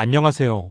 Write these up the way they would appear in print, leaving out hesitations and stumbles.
안녕하세요.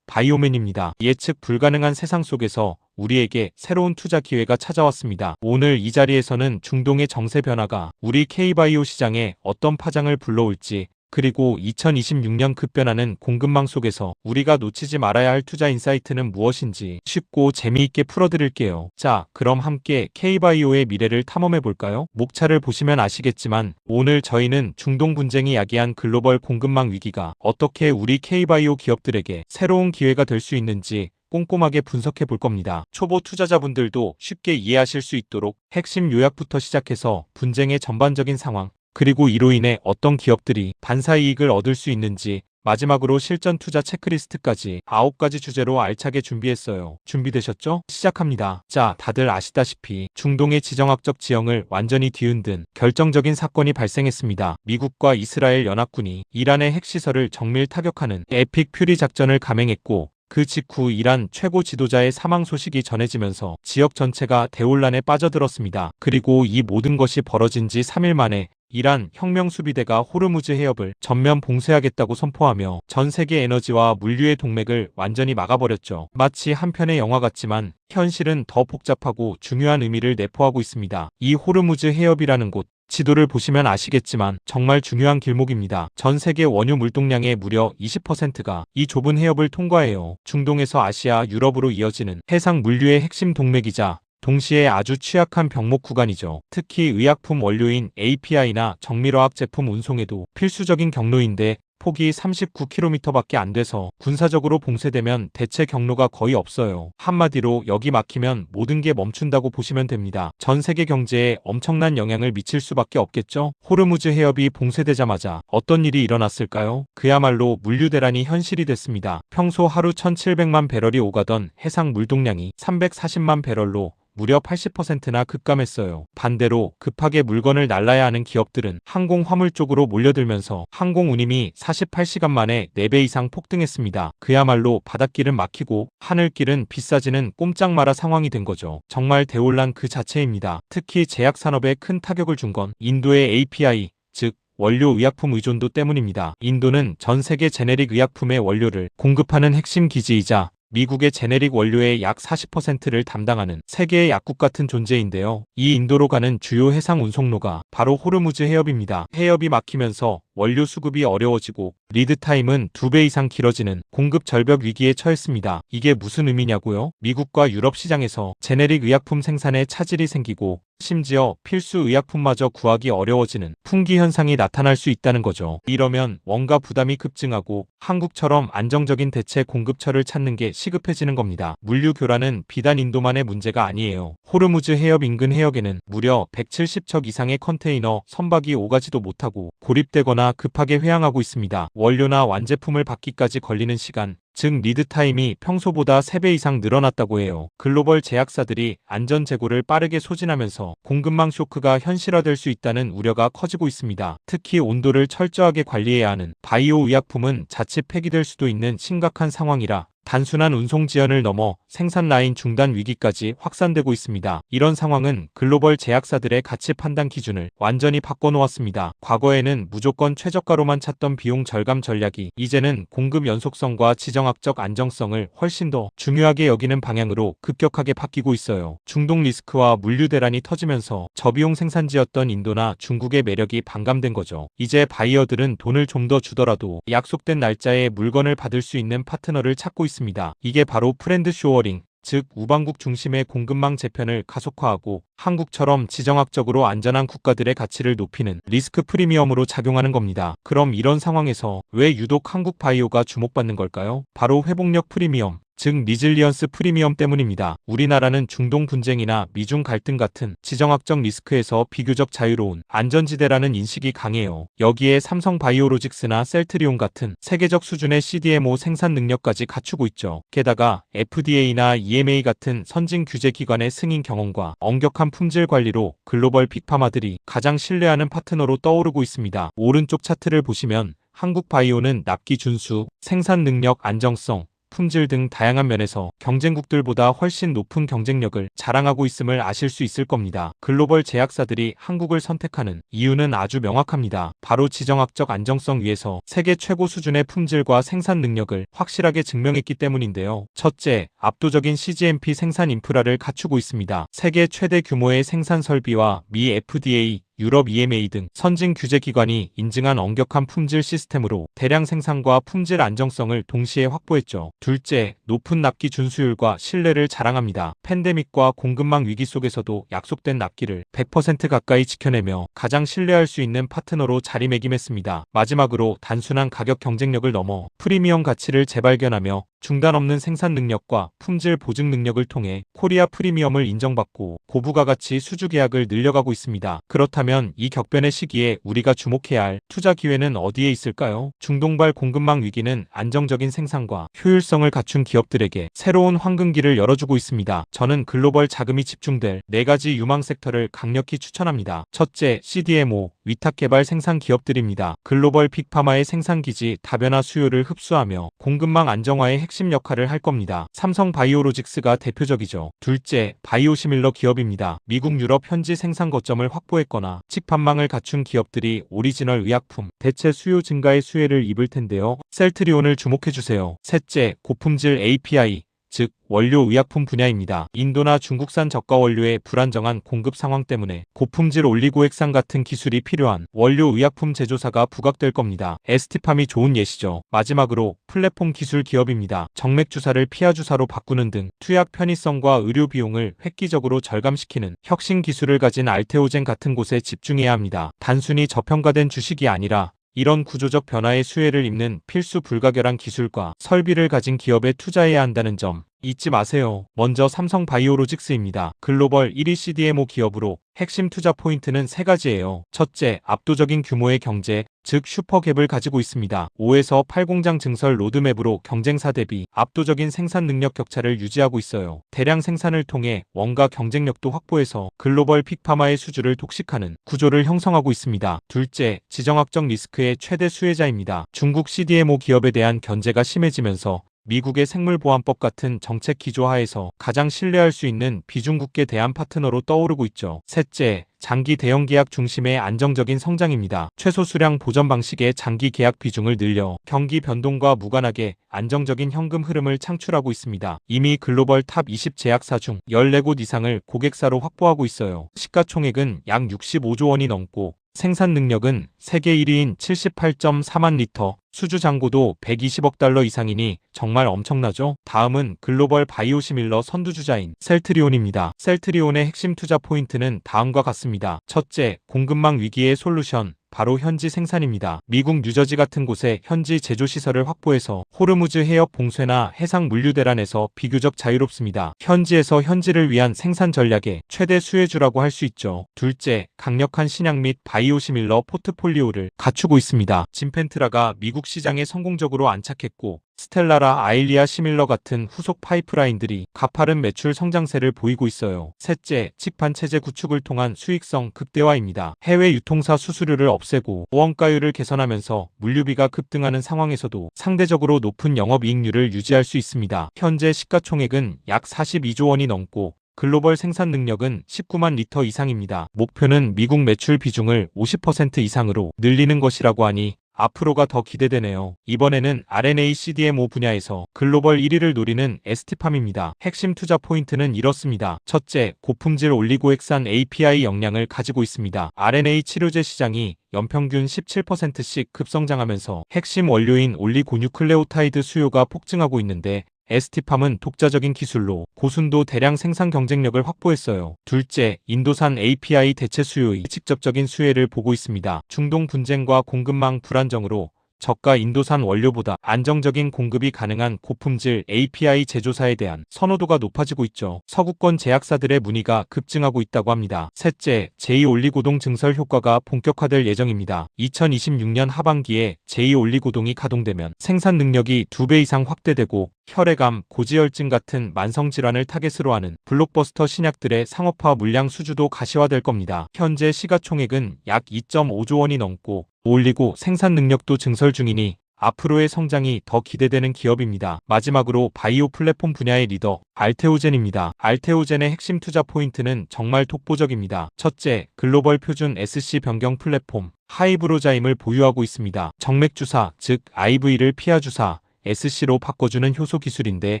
바이오맨입니다. 예측 불가능한 세상 속에서 우리에게 새로운 투자 기회가 찾아왔습니다. 오늘 이 자리에서는 중동의 정세 변화가 우리 K바이오 시장에 어떤 파장을 불러올지, 그리고 2026년 급변하는 공급망 속에서 우리가 놓치지 말아야 할 투자 인사이트는 무엇인지 쉽고 재미있게 풀어드릴게요. 자, 그럼 함께 K바이오의 미래를 탐험해 볼까요? 목차를 보시면 아시겠지만 오늘 저희는 중동 분쟁이 야기한 글로벌 공급망 위기가 어떻게 우리 K바이오 기업들에게 새로운 기회가 될 수 있는지 꼼꼼하게 분석해 볼 겁니다. 초보 투자자분들도 쉽게 이해하실 수 있도록 핵심 요약부터 시작해서 분쟁의 전반적인 상황, 그리고 이로 인해 어떤 기업들이 반사이익을 얻을 수 있는지, 마지막으로 실전 투자 체크리스트까지 9가지 주제로 알차게 준비했어요. 준비되셨죠? 시작합니다. 자, 다들 아시다시피 중동의 지정학적 지형을 완전히 뒤흔든 결정적인 사건이 발생했습니다. 미국과 이스라엘 연합군이 이란의 핵시설을 정밀 타격하는 에픽 퓨리 작전을 감행했고, 그 직후 이란 최고 지도자의 사망 소식이 전해지면서 지역 전체가 대혼란에 빠져들었습니다. 그리고 이 모든 것이 벌어진 지 3일 만에 이란 혁명수비대가 호르무즈 해협을 전면 봉쇄하겠다고 선포하며 전 세계 에너지와 물류의 동맥을 완전히 막아버렸죠. 마치 한 편의 영화 같지만 현실은 더 복잡하고 중요한 의미를 내포하고 있습니다. 이 호르무즈 해협이라는 곳, 지도를 보시면 아시겠지만 정말 중요한 길목입니다. 전 세계 원유 물동량의 무려 20%가 이 좁은 해협을 통과해요. 중동에서 아시아, 유럽으로 이어지는 해상 물류의 핵심 동맥이자 동시에 아주 취약한 병목 구간이죠. 특히 의약품 원료인 API나 정밀화학 제품 운송에도 필수적인 경로인데 폭이 39km밖에 안 돼서 군사적으로 봉쇄되면 대체 경로가 거의 없어요. 한마디로 여기 막히면 모든 게 멈춘다고 보시면 됩니다. 전 세계 경제에 엄청난 영향을 미칠 수밖에 없겠죠. 호르무즈 해협이 봉쇄되자마자 어떤 일이 일어났을까요? 그야말로 물류 대란이 현실이 됐습니다. 평소 하루 1700만 배럴이 오가던 해상 물동량이 340만 배럴로 무려 80%나 급감했어요. 반대로 급하게 물건을 날라야 하는 기업들은 항공 화물 쪽으로 몰려들면서 항공 운임이 48시간 만에 4배 이상 폭등했습니다. 그야말로 바닷길은 막히고 하늘길은 비싸지는 꼼짝마라 상황이 된 거죠. 정말 대혼란 그 자체입니다. 특히 제약산업에 큰 타격을 준 건 인도의 API, 즉 원료 의약품 의존도 때문입니다. 인도는 전 세계 제네릭 의약품의 원료를 공급하는 핵심 기지이자 미국의 제네릭 원료의 약 40%를 담당하는 세계의 약국 같은 존재인데요. 이 인도로 가는 주요 해상 운송로가 바로 호르무즈 해협입니다. 해협이 막히면서 원료 수급이 어려워지고 리드타임은 2배 이상 길어지는 공급 절벽 위기에 처했습니다. 이게 무슨 의미냐고요? 미국과 유럽 시장에서 제네릭 의약품 생산에 차질이 생기고 심지어 필수 의약품마저 구하기 어려워지는 품귀 현상이 나타날 수 있다는 거죠. 이러면 원가 부담이 급증하고 한국처럼 안정적인 대체 공급처를 찾는 게 시급해지는 겁니다. 물류 교란은 비단 인도만의 문제가 아니에요. 호르무즈 해협 인근 해역에는 무려 170척 이상의 컨테이너 선박이 오가지도 못하고 고립되거나 급하게 회항하고 있습니다. 원료나 완제품을 받기까지 걸리는 시간, 즉 리드타임이 평소보다 3배 이상 늘어났다고 해요. 글로벌 제약사들이 안전 재고를 빠르게 소진하면서 공급망 쇼크가 현실화될 수 있다는 우려가 커지고 있습니다. 특히 온도를 철저하게 관리해야 하는 바이오 의약품은 자칫 폐기될 수도 있는 심각한 상황이라 단순한 운송 지연을 넘어 생산 라인 중단 위기까지 확산되고 있습니다. 이런 상황은 글로벌 제약사들의 가치 판단 기준을 완전히 바꿔놓았습니다. 과거에는 무조건 최저가로만 찾던 비용 절감 전략이 이제는 공급 연속성과 지정학적 안정성을 훨씬 더 중요하게 여기는 방향으로 급격하게 바뀌고 있어요. 중동 리스크와 물류 대란이 터지면서 저비용 생산지였던 인도나 중국의 매력이 반감된 거죠. 이제 바이어들은 돈을 좀 더 주더라도 약속된 날짜에 물건을 받을 수 있는 파트너를 찾고 있습니다. 이게 바로 프렌드 쇼어링, 즉 우방국 중심의 공급망 재편을 가속화하고 한국처럼 지정학적으로 안전한 국가들의 가치를 높이는 리스크 프리미엄으로 작용하는 겁니다. 그럼 이런 상황에서 왜 유독 한국 바이오가 주목받는 걸까요? 바로 회복력 프리미엄, 즉 리질리언스 프리미엄 때문입니다. 우리나라는 중동 분쟁이나 미중 갈등 같은 지정학적 리스크에서 비교적 자유로운 안전지대라는 인식이 강해요. 여기에 삼성바이오로직스나 셀트리온 같은 세계적 수준의 CDMO 생산 능력까지 갖추고 있죠. 게다가 FDA나 EMA 같은 선진 규제 기관의 승인 경험과 엄격한 품질 관리로 글로벌 빅파마들이 가장 신뢰하는 파트너로 떠오르고 있습니다. 오른쪽 차트를 보시면 한국 바이오는 납기 준수, 생산 능력 안정성, 품질 등 다양한 면에서 경쟁국들보다 훨씬 높은 경쟁력을 자랑하고 있음을 아실 수 있을 겁니다. 글로벌 제약사들이 한국을 선택하는 이유는 아주 명확합니다. 바로 지정학적 안정성 위에서 세계 최고 수준의 품질과 생산 능력을 확실하게 증명했기 때문인데요. 첫째, 압도적인 cGMP 생산 인프라를 갖추고 있습니다. 세계 최대 규모의 생산 설비와 미 FDA, 유럽 EMA 등 선진 규제기관이 인증한 엄격한 품질 시스템으로 대량 생산과 품질 안정성을 동시에 확보했죠. 둘째, 높은 납기 준수율과 신뢰를 자랑합니다. 팬데믹과 공급망 위기 속에서도 약속된 납기를 100% 가까이 지켜내며 가장 신뢰할 수 있는 파트너로 자리매김했습니다. 마지막으로 단순한 가격 경쟁력을 넘어 프리미엄 가치를 재발견하며 중단 없는 생산 능력과 품질 보증 능력을 통해 코리아 프리미엄을 인정받고 고부가 가치 수주 계약을 늘려가고 있습니다. 그렇다면 이 격변의 시기에 우리가 주목해야 할 투자 기회는 어디에 있을까요? 중동발 공급망 위기는 안정적인 생산과 효율성을 갖춘 기업들에게 새로운 황금기를 열어주고 있습니다. 저는 글로벌 자금이 집중될 4가지 유망 섹터를 강력히 추천합니다. 첫째, CDMO, 위탁개발 생산 기업들입니다. 글로벌 빅파마의 생산기지 다변화 수요를 흡수하며 공급망 안정화의 핵심 역할을 할 겁니다. 삼성 바이오로직스가 대표적이죠. 둘째, 바이오시밀러 기업입니다. 미국, 유럽 현지 생산 거점을 확보했거나 직판망을 갖춘 기업들이 오리지널 의약품, 대체 수요 증가의 수혜를 입을 텐데요. 셀트리온을 주목해주세요. 셋째, 고품질 API, 즉 원료 의약품 분야입니다. 인도나 중국산 저가 원료의 불안정한 공급 상황 때문에 고품질 올리고액산 같은 기술이 필요한 원료 의약품 제조사가 부각될 겁니다. ST팜이 좋은 예시죠. 마지막으로 플랫폼 기술 기업입니다. 정맥 주사를 피하 주사로 바꾸는 등 투약 편의성과 의료 비용을 획기적으로 절감시키는 혁신 기술을 가진 알테오젠 같은 곳에 집중해야 합니다. 단순히 저평가된 주식이 아니라 이런 구조적 변화의 수혜를 입는 필수 불가결한 기술과 설비를 가진 기업에 투자해야 한다는 점 잊지 마세요. 먼저 삼성 바이오로직스입니다. 글로벌 1위 CDMO 기업으로 핵심 투자 포인트는 3가지예요. 첫째, 압도적인 규모의 경제, 즉 슈퍼갭을 가지고 있습니다. 5에서 8공장 증설 로드맵으로 경쟁사 대비 압도적인 생산 능력 격차를 유지하고 있어요. 대량 생산을 통해 원가 경쟁력도 확보해서 글로벌 빅파마의 수주를 독식하는 구조를 형성하고 있습니다. 둘째, 지정학적 리스크의 최대 수혜자입니다. 중국 CDMO 기업에 대한 견제가 심해지면서 미국의 생물보안법 같은 정책 기조 하에서 가장 신뢰할 수 있는 비중국계 대안 파트너로 떠오르고 있죠. 셋째, 장기 대형 계약 중심의 안정적인 성장입니다. 최소 수량 보전 방식의 장기 계약 비중을 늘려 경기 변동과 무관하게 안정적인 현금 흐름을 창출하고 있습니다. 이미 글로벌 탑 20 제약사 중 14곳 이상을 고객사로 확보하고 있어요. 시가총액은 약 65조 원이 넘고 생산 능력은 세계 1위인 78.4만 리터, 수주 잔고도 120억 달러 이상이니 정말 엄청나죠? 다음은 글로벌 바이오시밀러 선두주자인 셀트리온입니다. 셀트리온의 핵심 투자 포인트는 다음과 같습니다. 첫째, 공급망 위기의 솔루션. 바로 현지 생산입니다. 미국 뉴저지 같은 곳에 현지 제조시설을 확보해서 호르무즈 해협 봉쇄나 해상 물류 대란에서 비교적 자유롭습니다. 현지에서 현지를 위한 생산 전략의 최대 수혜주라고 할 수 있죠. 둘째, 강력한 신약 및 바이오시밀러 포트폴리오를 갖추고 있습니다. 진펜트라가 미국 시장에 성공적으로 안착했고 스텔라라 아일리아 시밀러 같은 후속 파이프라인들이 가파른 매출 성장세를 보이고 있어요. 셋째, 직판 체제 구축을 통한 수익성 극대화입니다. 해외 유통사 수수료를 없애고 원가율을 개선하면서 물류비가 급등하는 상황에서도 상대적으로 높은 영업이익률을 유지할 수 있습니다. 현재 시가총액은 약 42조 원이 넘고 글로벌 생산 능력은 19만 리터 이상입니다. 목표는 미국 매출 비중을 50% 이상으로 늘리는 것이라고 하니 앞으로가 더 기대되네요. 이번에는 RNA CDMO 분야에서 글로벌 1위를 노리는 ST팜입니다. 핵심 투자 포인트는 이렇습니다. 첫째, 고품질 올리고액산 API 역량을 가지고 있습니다. RNA 치료제 시장이 연평균 17%씩 급성장하면서 핵심 원료인 올리고뉴클레오타이드 수요가 폭증하고 있는데 ST팜은 독자적인 기술로 고순도 대량 생산 경쟁력을 확보했어요. 둘째, 인도산 API 대체 수요의 직접적인 수혜를 보고 있습니다. 중동 분쟁과 공급망 불안정으로 저가 인도산 원료보다 안정적인 공급이 가능한 고품질 API 제조사에 대한 선호도가 높아지고 있죠. 서구권 제약사들의 문의가 급증하고 있다고 합니다. 셋째, 제2올리고동 증설 효과가 본격화될 예정입니다. 2026년 하반기에 제2올리고동이 가동되면 생산 능력이 2배 이상 확대되고 혈액암, 고지혈증 같은 만성질환을 타겟으로 하는 블록버스터 신약들의 상업화 물량 수주도 가시화될 겁니다. 현재 시가총액은 약 2.5조 원이 넘고 올리고 생산 능력도 증설 중이니 앞으로의 성장이 더 기대되는 기업입니다. 마지막으로 바이오 플랫폼 분야의 리더 알테오젠입니다. 알테오젠의 핵심 투자 포인트는 정말 독보적입니다. 첫째, 글로벌 표준 SC 변경 플랫폼 하이브로자임을 보유하고 있습니다. 정맥주사, 즉 IV를 피하주사 SC로 바꿔주는 효소 기술인데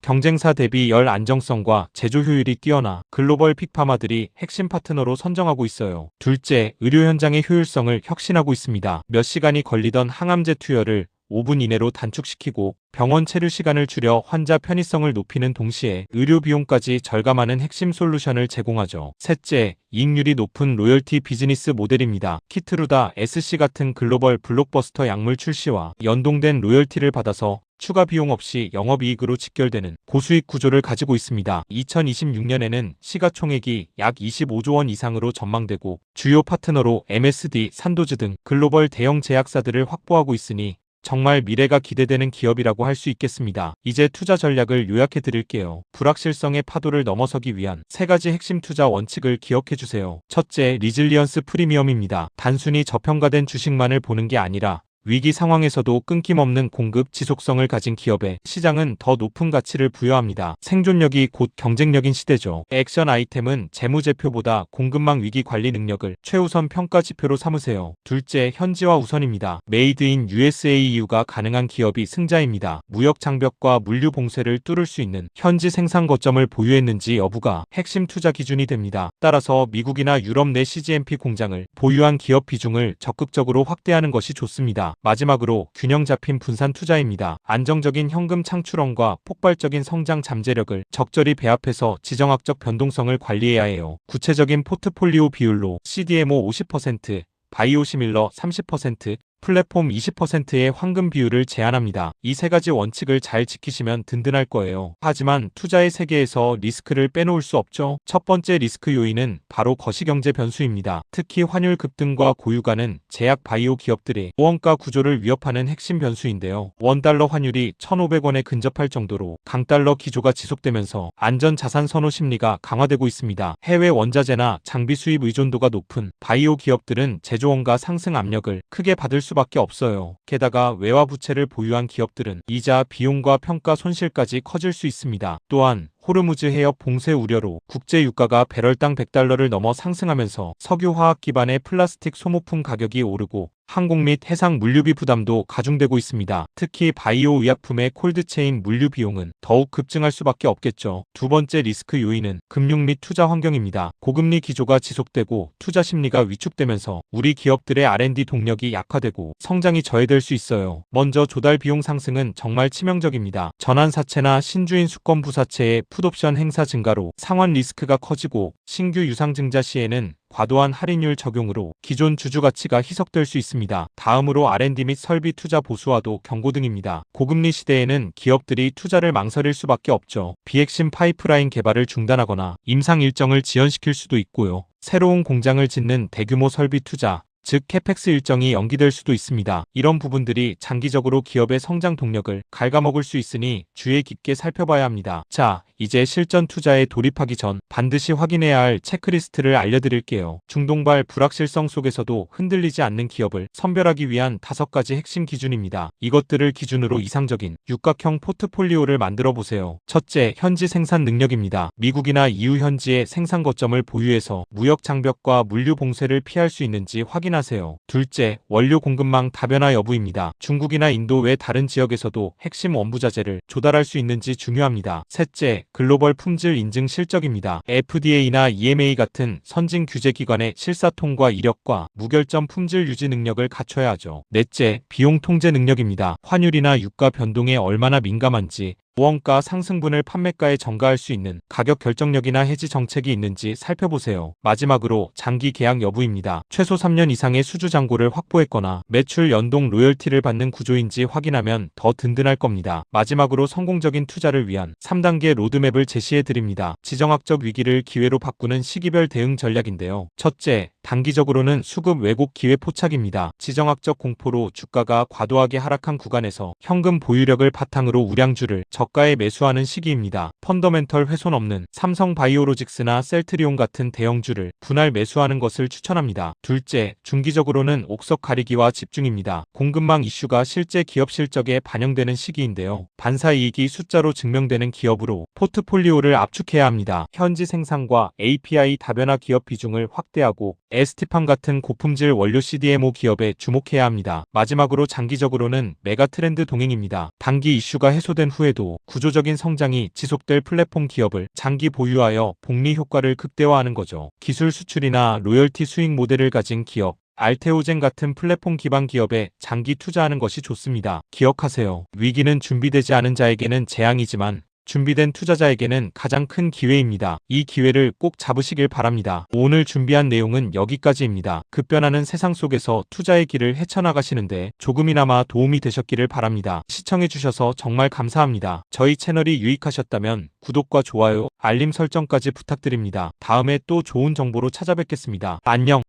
경쟁사 대비 열 안정성과 제조 효율이 뛰어나 글로벌 빅파마들이 핵심 파트너로 선정하고 있어요. 둘째, 의료 현장의 효율성을 혁신하고 있습니다. 몇 시간이 걸리던 항암제 투여를 5분 이내로 단축시키고 병원 체류 시간을 줄여 환자 편의성을 높이는 동시에 의료 비용까지 절감하는 핵심 솔루션을 제공하죠. 셋째, 이익률이 높은 로열티 비즈니스 모델입니다. 키트루다 SC 같은 글로벌 블록버스터 약물 출시와 연동된 로열티를 받아서 추가 비용 없이 영업이익으로 직결되는 고수익 구조를 가지고 있습니다. 2026년에는 시가총액이 약 25조 원 이상으로 전망되고 주요 파트너로 MSD, 산도즈 등 글로벌 대형 제약사들을 확보하고 있으니 정말 미래가 기대되는 기업이라고 할 수 있겠습니다. 이제 투자 전략을 요약해 드릴게요. 불확실성의 파도를 넘어서기 위한 세 가지 핵심 투자 원칙을 기억해 주세요. 첫째, 리질리언스 프리미엄입니다. 단순히 저평가된 주식만을 보는 게 아니라 위기 상황에서도 끊김없는 공급 지속성을 가진 기업에 시장은 더 높은 가치를 부여합니다. 생존력이 곧 경쟁력인 시대죠. 액션 아이템은 재무제표보다 공급망 위기 관리 능력을 최우선 평가 지표로 삼으세요. 둘째, 현지화 우선입니다. 메이드 인 USAU가 가능한 기업이 승자입니다. 무역 장벽과 물류 봉쇄를 뚫을 수 있는 현지 생산 거점을 보유했는지 여부가 핵심 투자 기준이 됩니다. 따라서 미국이나 유럽 내 CGMP 공장을 보유한 기업 비중을 적극적으로 확대하는 것이 좋습니다. 마지막으로 균형 잡힌 분산 투자입니다. 안정적인 현금 창출원과 폭발적인 성장 잠재력을 적절히 배합해서 지정학적 변동성을 관리해야 해요. 구체적인 포트폴리오 비율로 CDMO 50%, 바이오시밀러 30%, 플랫폼 20%의 황금 비율을 제한합니다. 이 세 가지 원칙을 잘 지키시면 든든할 거예요. 하지만 투자의 세계에서 리스크를 빼놓을 수 없죠. 첫 번째 리스크 요인은 바로 거시경제 변수입니다. 특히 환율 급등과 고유가는 제약 바이오 기업들의 원가 구조를 위협하는 핵심 변수인데요. 원달러 환율이 1,500원에 근접할 정도로 강달러 기조가 지속되면서 안전자산 선호 심리가 강화되고 있습니다. 해외 원자재나 장비 수입 의존도가 높은 바이오 기업들은 제조원가 상승 압력을 크게 받을 수밖에 없어요. 게다가 외화 부채를 보유한 기업들은 이자, 비용과 평가 손실까지 커질 수 있습니다. 또한 호르무즈 해협 봉쇄 우려로 국제 유가가 배럴당 100달러를 넘어 상승하면서 석유 화학 기반의 플라스틱 소모품 가격이 오르고 항공 및 해상 물류비 부담도 가중되고 있습니다. 특히 바이오 의약품의 콜드체인 물류 비용은 더욱 급증할 수밖에 없겠죠. 두 번째 리스크 요인은 금융 및 투자 환경입니다. 고금리 기조가 지속되고 투자 심리가 위축되면서 우리 기업들의 R&D 동력이 약화되고 성장이 저해될 수 있어요. 먼저 조달 비용 상승은 정말 치명적입니다. 전환사채나 신주인 수권 부사채의 풋옵션 행사 증가로 상환 리스크가 커지고 신규 유상증자 시에는 과도한 할인율 적용으로 기존 주주 가치가 희석될 수 있습니다. 다음으로 R&D 및 설비 투자 보수화도 경고 등입니다. 고금리 시대에는 기업들이 투자를 망설일 수밖에 없죠. 비핵심 파이프라인 개발을 중단하거나 임상 일정을 지연시킬 수도 있고요. 새로운 공장을 짓는 대규모 설비 투자, 즉 캐펙스 일정이 연기될 수도 있습니다. 이런 부분들이 장기적으로 기업의 성장 동력을 갉아먹을 수 있으니 주의 깊게 살펴봐야 합니다. 자, 이제 실전 투자에 돌입하기 전 반드시 확인해야 할 체크리스트를 알려드릴게요. 중동발 불확실성 속에서도 흔들리지 않는 기업을 선별하기 위한 5가지 핵심 기준입니다. 이것들을 기준으로 이상적인 육각형 포트폴리오를 만들어 보세요. 첫째, 현지 생산 능력입니다. 미국이나 EU 현지의 생산 거점을 보유해서 무역 장벽과 물류 봉쇄를 피할 수 있는지 확인하세요. 둘째, 원료 공급망 다변화 여부입니다. 중국이나 인도 외 다른 지역에서도 핵심 원부자재를 조달할 수 있는지 중요합니다. 셋째, 글로벌 품질 인증 실적입니다. FDA나 EMA 같은 선진 규제 기관의 실사 통과 이력과 무결점 품질 유지 능력을 갖춰야 하죠. 넷째, 비용 통제 능력입니다. 환율이나 유가 변동에 얼마나 민감한지, 원가 상승분을 판매가에 전가할 수 있는 가격 결정력이나 해지 정책이 있는지 살펴보세요. 마지막으로 장기 계약 여부입니다. 최소 3년 이상의 수주 잔고를 확보했거나 매출 연동 로열티를 받는 구조인지 확인하면 더 든든할 겁니다. 마지막으로 성공적인 투자를 위한 3단계 로드맵을 제시해 드립니다. 지정학적 위기를 기회로 바꾸는 시기별 대응 전략인데요. 첫째, 단기적으로는 수급 왜곡 기회 포착입니다. 지정학적 공포로 주가가 과도하게 하락한 구간에서 현금 보유력을 바탕으로 우량주를 저가에 매수하는 시기입니다. 펀더멘털 훼손 없는 삼성 바이오로직스나 셀트리온 같은 대형주를 분할 매수하는 것을 추천합니다. 둘째, 중기적으로는 옥석 가리기와 집중입니다. 공급망 이슈가 실제 기업 실적에 반영되는 시기인데요. 반사이익이 숫자로 증명되는 기업으로 포트폴리오를 압축해야 합니다. 현지 생산과 API 다변화 기업 비중을 확대하고 에스티팜 같은 고품질 원료 CDMO 기업에 주목해야 합니다. 마지막으로 장기적으로는 메가 트렌드 동행입니다. 단기 이슈가 해소된 후에도 구조적인 성장이 지속될 플랫폼 기업을 장기 보유하여 복리 효과를 극대화하는 거죠. 기술 수출이나 로열티 수익 모델을 가진 기업, 알테오젠 같은 플랫폼 기반 기업에 장기 투자하는 것이 좋습니다. 기억하세요. 위기는 준비되지 않은 자에게는 재앙이지만 준비된 투자자에게는 가장 큰 기회입니다. 이 기회를 꼭 잡으시길 바랍니다. 오늘 준비한 내용은 여기까지입니다. 급변하는 세상 속에서 투자의 길을 헤쳐나가시는데 조금이나마 도움이 되셨기를 바랍니다. 시청해주셔서 정말 감사합니다. 저희 채널이 유익하셨다면 구독과 좋아요, 알림 설정까지 부탁드립니다. 다음에 또 좋은 정보로 찾아뵙겠습니다. 안녕.